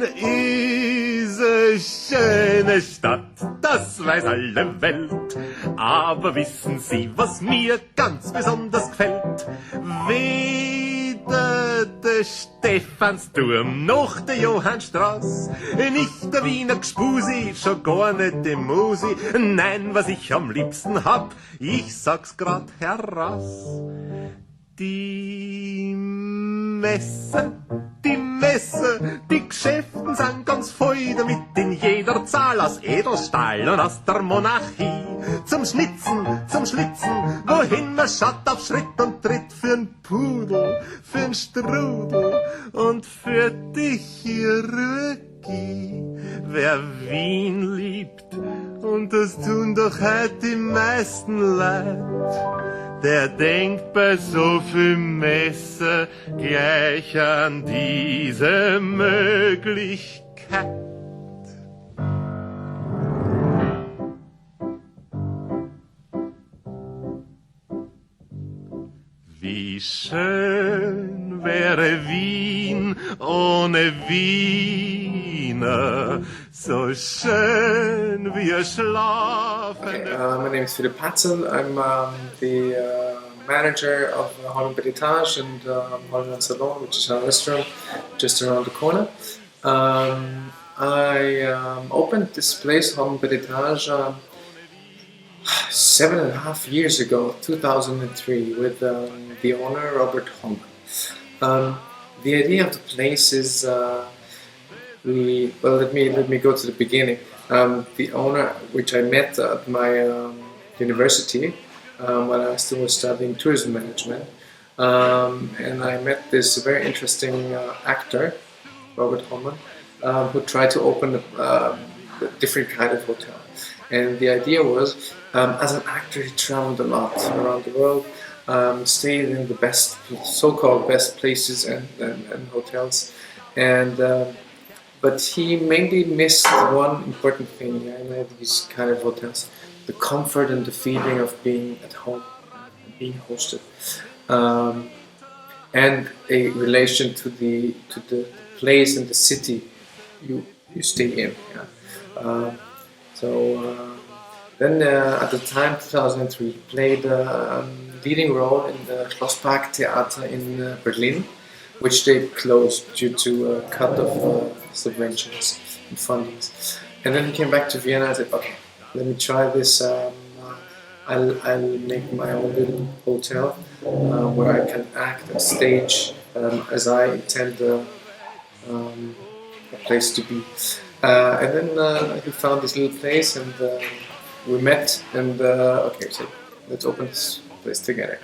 Berlin ist eine schöne Stadt, das weiß alle Welt. Aber wissen Sie, was mir ganz besonders gefällt? Weder der Stephansturm noch der Johannstraß, nicht der Wiener Gspusi, schon gar nicht die Musi. Nein, was ich am liebsten hab, ich sag's grad heraus. Die Messe, die Geschäften sind ganz voll damit, in jeder Zahl aus Edelstahl und aus der Monarchie. Zum Schnitzen, zum Schlitzen, wohin man schaut auf Schritt und Tritt, für'n Pudel, für'n Strudel und für dich, Röki. Wer Wien liebt, und das tun doch heute die meisten Leute, der denkt bei so viel Messe gleich an diese Möglichkeit. Wie schön wäre Wien ohne Wiener, so schön wie ein schlafender... My name is Philipp Patzel. I'm the manager of Hollmann Beletage and Hollmann Salon, which is our restaurant just around the corner. I opened this place, Hollmann Beletage, 7.5 years ago, 2003, with the owner Robert Hollmann. The idea of the place is let me go to the beginning. The owner, which I met at my university when I still was studying tourism management, and I met this very interesting actor, Robert Hollmann, who tried to open a different kind of hotel. And the idea was, as an actor, he traveled a lot around the world, stayed in the best, so-called best places and hotels, and but he mainly missed one important thing. I know these kind of hotels, the comfort and the feeling of being at home, being hosted, and a relation to the place and the city you stay in. Yeah. Then at the time, 2003, he played a leading role in the Schlosspark Theater in Berlin, which they closed due to a cut of subventions and fundings. And then he came back to Vienna and said, okay, let me try this. I'll make my own little hotel where I can act and stage as I intend a place to be. And then he found this little place, and we met, and okay, so let's open this place together.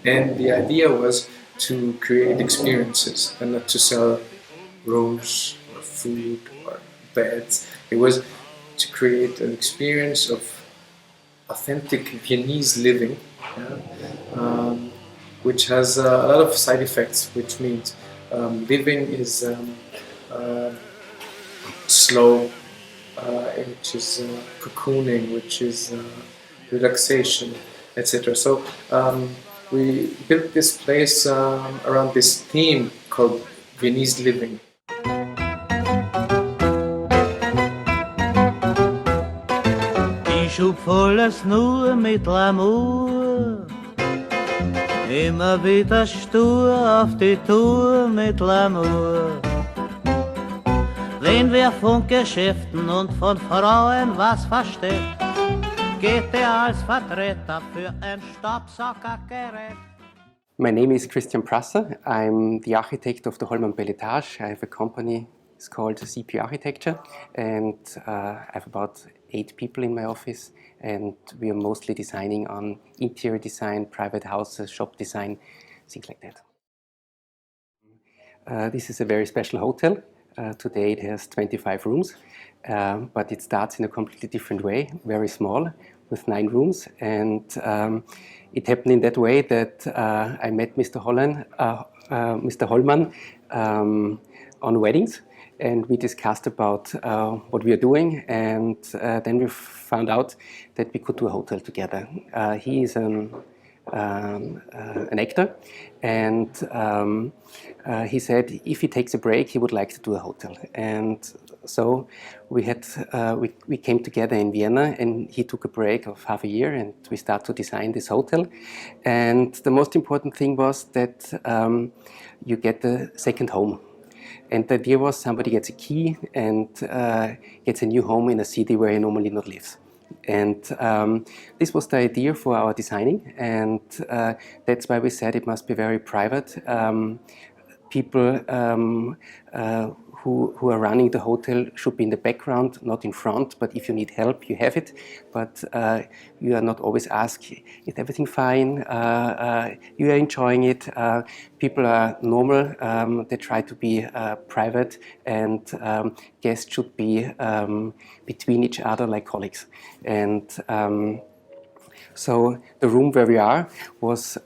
And the idea was to create experiences and not to sell rooms or food or beds. It was to create an experience of authentic Viennese living, which has a lot of side effects, which means living is slow, which is cocooning, which is relaxation, etc. So we built this place around this theme called Viennese living. Ich schub volles nur mit L'amour, immer wieder stur auf die Tour mit L'amour. Wenn wer von Geschäften und von Frauen was versteht, geht er als Vertreter für ein Staubsaugergerät. My name is Christian Prasser. I'm the architect of the Hollmann Beletage. I have a company, it's called CP Architecture, and I have about 8 people in my office, and we are mostly designing on interior design, private houses, shop design, things like that. This is a very special hotel. Today it has 25 rooms, but it starts in a completely different way, very small, with 9 rooms, and it happened in that way that I met Mr. Hollmann on weddings, and we discussed about what we are doing, and then we found out that we could do a hotel together. He is an an actor, and he said if he takes a break, he would like to do a hotel. And so we came together in Vienna, and he took a break of half a year, and we started to design this hotel. And the most important thing was that you get a second home. And the idea was somebody gets a key and gets a new home in a city where he normally not lives. And this was the idea for our designing, and that's why we said it must be very private. People who are running the hotel should be in the background, not in front, but if you need help, you have it. But you are not always asked, is everything fine? You are enjoying it. People are normal. They try to be private, and guests should be between each other like colleagues. And so the room where we are was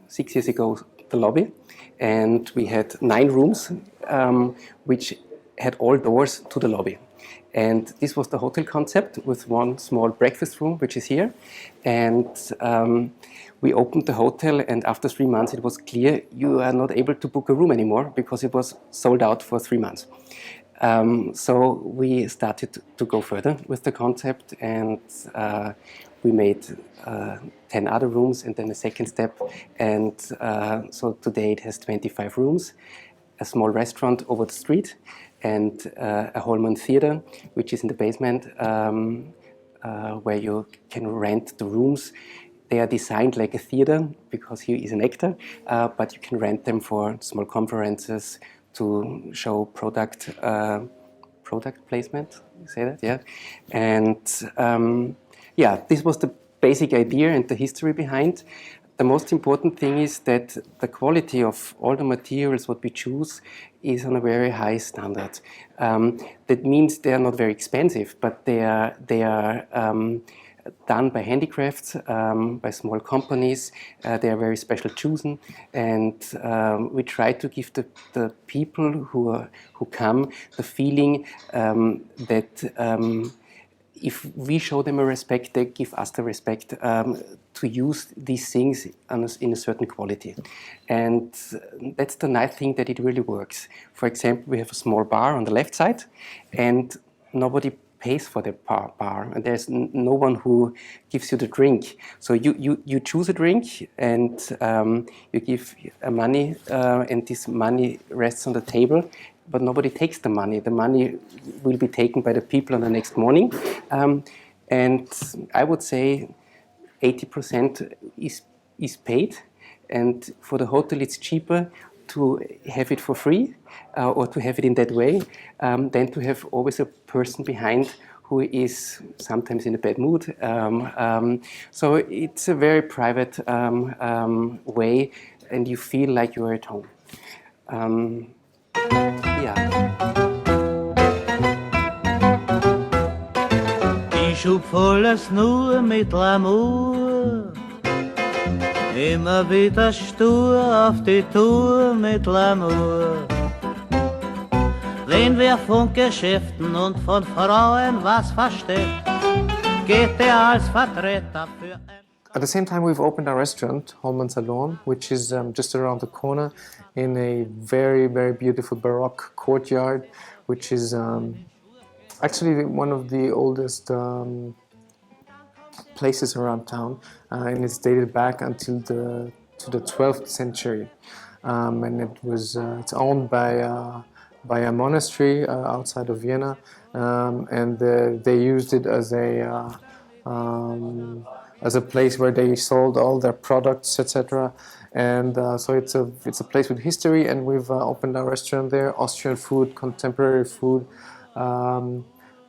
6 years ago the lobby. And we had 9 rooms, which had all doors to the lobby. And this was the hotel concept with one small breakfast room, which is here. And we opened the hotel, and after 3 months it was clear you are not able to book a room anymore because it was sold out for 3 months. So we started to go further with the concept, and we made 10 other rooms and then a second step. And so today it has 25 rooms, a small restaurant over the street, and a Hollmann theater, which is in the basement, where you can rent the rooms. They are designed like a theater because he is an actor, but you can rent them for small conferences to show product placement. You say that, yeah? And yeah, this was the basic idea and the history behind. The most important thing is that the quality of all the materials what we choose is on a very high standard. That means they are not very expensive, but they are done by handicrafts, by small companies. They are very special chosen, and we try to give the people who come the feeling that if we show them a respect, they give us the respect to use these things in a certain quality. And that's the nice thing, that it really works. For example, we have a small bar on the left side, and nobody pays for the bar, and there's no one who gives you the drink. So you choose a drink, and you give money, and this money rests on the table, but nobody takes the money. The money will be taken by the people on the next morning. And I would say 80% is paid, and for the hotel it's cheaper to have it for free or to have it in that way than to have always a person behind who is sometimes in a bad mood. So it's a very private way, and you feel like you are at home. Ich schub volles nur mit L'amour, immer wieder stur auf die Tour mit L'amour. Wenn wer von Geschäften und von Frauen was versteht, geht er als Vertreter für ein... At the same time, we've opened our restaurant, Hollmann Salon, which is just around the corner in a very, very beautiful Baroque courtyard, which is actually one of the oldest places around town, and it's dated back until to the 12th century. And it's owned by a monastery outside of Vienna, and they used it as a place where they sold all their products, etc. And so it's a place with history, and we've opened our restaurant there, Austrian food, contemporary food,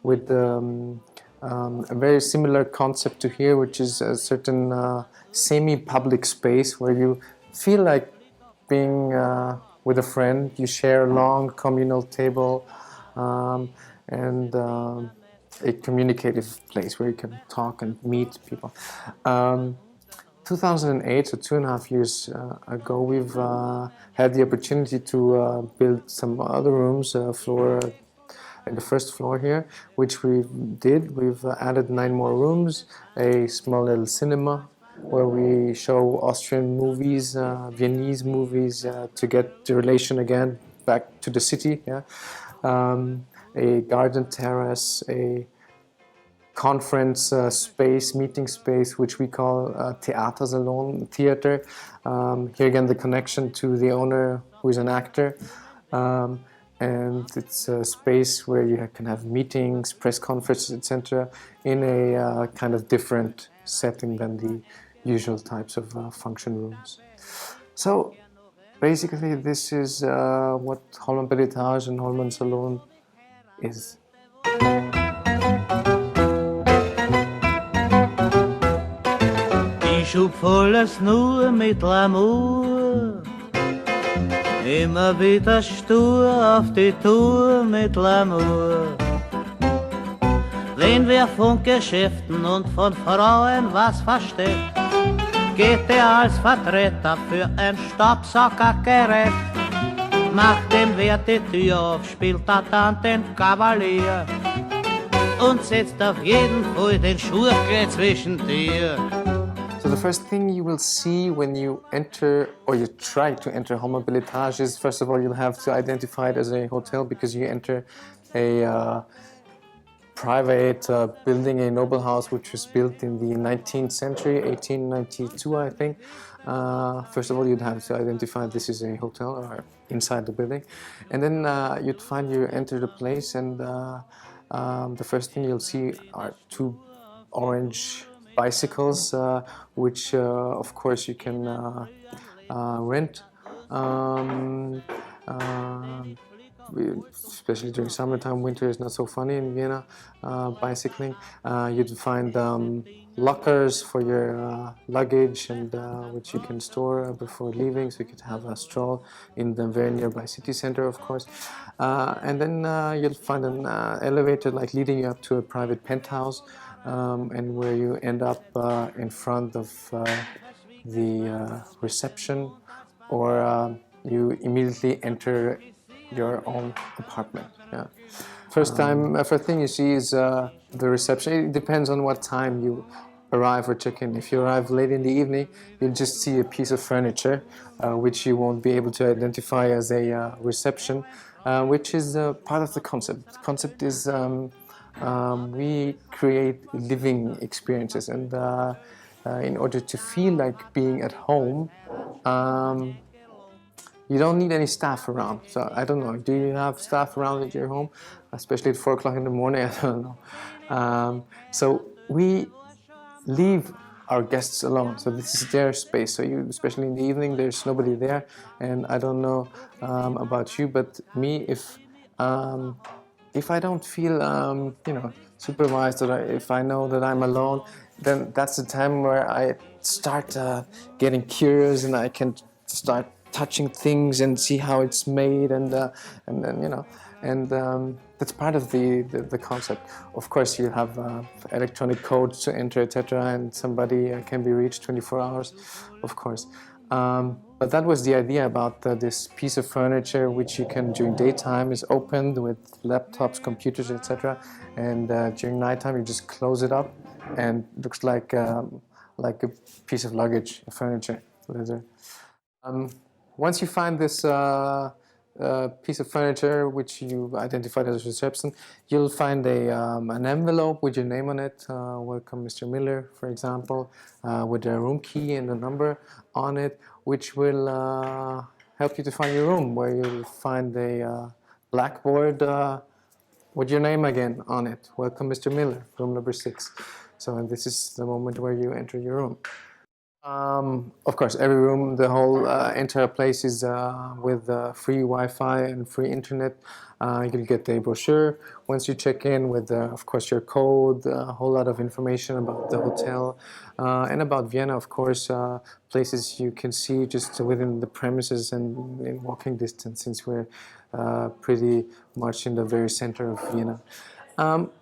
with a very similar concept to here, which is a certain semi-public space where you feel like being with a friend. You share a long communal table, and a communicative place where you can talk and meet people. 2008, so 2.5 years ago, we've had the opportunity to build some other rooms, in the first floor here, which we did. We've added 9 more rooms, a small little cinema, where we show Austrian movies, Viennese movies, to get the relation again back to the city. Yeah, a garden terrace, a conference space, meeting space, which we call Theatersalon, theater. Here again, the connection to the owner, who is an actor. And it's a space where you can have meetings, press conferences, etc., in a kind of different setting than the usual types of function rooms. So basically, this is what Hollmann Beletage and Hollmann Salon is. Ich schub volles nur mit L'amour, immer wieder stur auf die Tour mit L'amour. Wenn wer von Geschäften und von Frauen was versteht, geht er als Vertreter für ein Staubsaugergerät. Macht dem Wert die Tür auf, spielt er dann den Kavalier und setzt auf jeden Fall den Schurke zwischen dir. So the first thing you will see when you enter, or you try to enter Hollmann Beletage is, first of all, you'll have to identify it as a hotel, because you enter a private building, a noble house, which was built in the 19th century, 1892, I think. First of all, you'd have to identify this is a hotel or inside the building. And then you'd find you enter the place, and the first thing you'll see are two orange bicycles, which of course you can rent, especially during summertime. Winter is not so funny in Vienna, bicycling. You'd find lockers for your luggage, and which you can store before leaving, so you could have a stroll in the very nearby city center, of course. And then you'll find an elevator like leading you up to a private penthouse, and where you end up in front of the reception, or you immediately enter your own apartment. Yeah. First thing you see is the reception. It depends on what time you arrive or check in. If you arrive late in the evening, you'll just see a piece of furniture, which you won't be able to identify as a reception, which is part of the concept. The concept is we create living experiences, and in order to feel like being at home, you don't need any staff around. So I don't know, do you have staff around at your home, especially at 4 o'clock in the morning? I don't know. So we leave our guests alone. So this is their space. So you, especially in the evening, there's nobody there. And I don't know about you, but me, if I don't feel, supervised, or if I know that I'm alone, then that's the time where I start getting curious, and I can start touching things and see how it's made, and then that's part of the concept. Of course, you have electronic codes to enter, etc., and somebody can be reached 24 hours, of course. But that was the idea about this piece of furniture, which you can, during daytime, is opened with laptops, computers, etc., and during nighttime you just close it up, and it looks like a piece of luggage, furniture, leather. Once you find this piece of furniture, which you identified as reception, you'll find an envelope with your name on it, welcome Mr. Miller, for example, with a room key and a number on it, which will help you to find your room, where you'll find a blackboard with your name again on it, welcome Mr. Miller, room number 6. So this is the moment where you enter your room. Of course, every room, the whole entire place is with free Wi-Fi and free internet. You'll get a brochure once you check in with, of course, your code, a whole lot of information about the hotel, and about Vienna, of course, places you can see just within the premises and in walking distance, since we're pretty much in the very center of Vienna.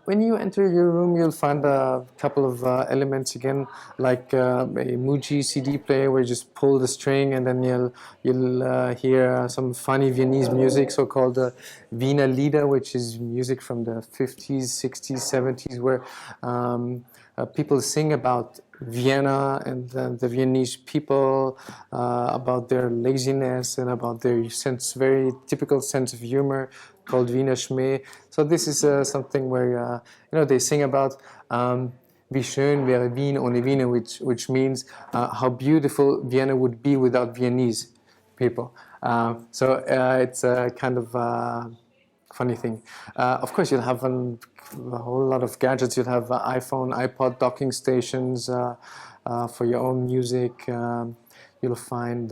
When you enter your room, you'll find a couple of elements again, like a Muji CD player, where you just pull the string, and then you'll hear some funny Viennese music, so-called Wiener Lieder, which is music from the 50s, 60s, 70s, where people sing about Vienna and the Viennese people, about their laziness and about their very typical sense of humor called Wiener Schmäh. So this is something where they sing about wie schön wäre Wien ohne Wiener, which means how beautiful Vienna would be without Viennese people. So it's a kind of funny thing. Of course, you'll have a whole lot of gadgets. You'll have iPhone, iPod docking stations for your own music. You'll find,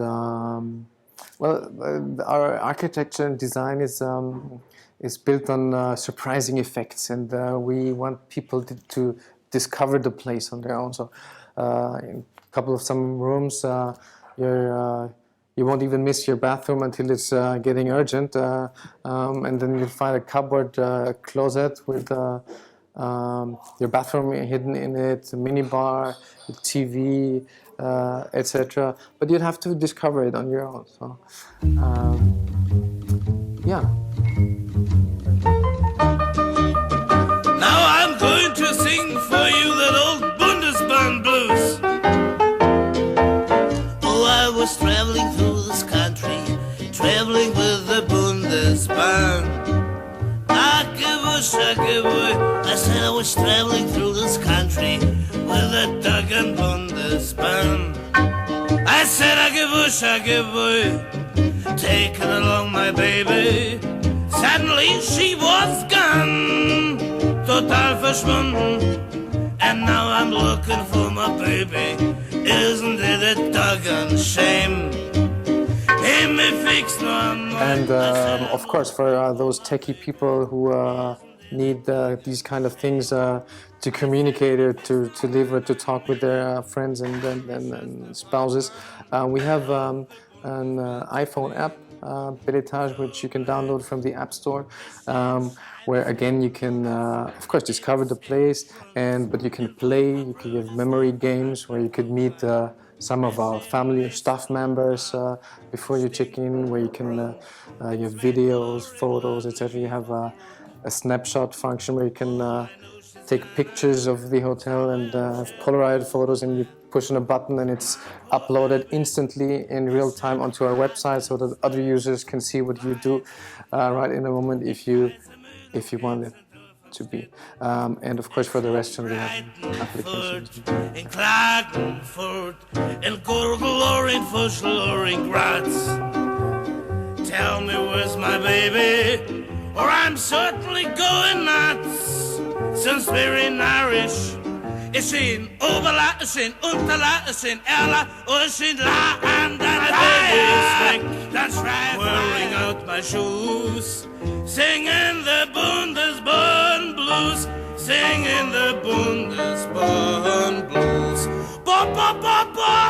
our architecture and design is built on surprising effects, and we want people to discover the place on their own. So, in a couple of some rooms, you won't even miss your bathroom until it's getting urgent, and then you'll find a cupboard closet with your bathroom hidden in it, a mini bar, a TV, etc. But you'd have to discover it on your own. So, yeah. Now I'm going to sing for you that old Bundesbahn blues. Oh, I was traveling through this country, traveling with the Bundesbahn. I said I was traveling through this country with the Dug and Bundesbahn. I said I give away, taking along my baby. Suddenly she was gone, total verschwunden, and now I'm looking for my baby. Isn't it a doggone shame? And of course, for those techie people who need these kind of things to communicate or to live or to talk with their friends and spouses, we have an iPhone app, Beletage, which you can download from the App Store, where again you can, of course, discover the place, but you can play. You can have memory games where you could meet some of our family or staff members before you check in, where you can you have videos, photos, etc. You have a snapshot function where you can take pictures of the hotel and have Polaroid photos, and you push on a button and it's uploaded instantly in real time onto our website so that other users can see what you do right in a moment if you want it to be. And of course, for the restaurant, we have applications. In Klagenfurt, in Gurgel or in Fuschel or in Graz. Tell me where's my baby, or I'm certainly going nuts. Since we're in Irish, is she in Oberla, is she in Unterla, is she in Erla, or is she in La? And my baby's back, that's right, wearing out my shoes, singing the Bundesbahn blues, singing the Bundesbahn blues. Ba ba ba ba.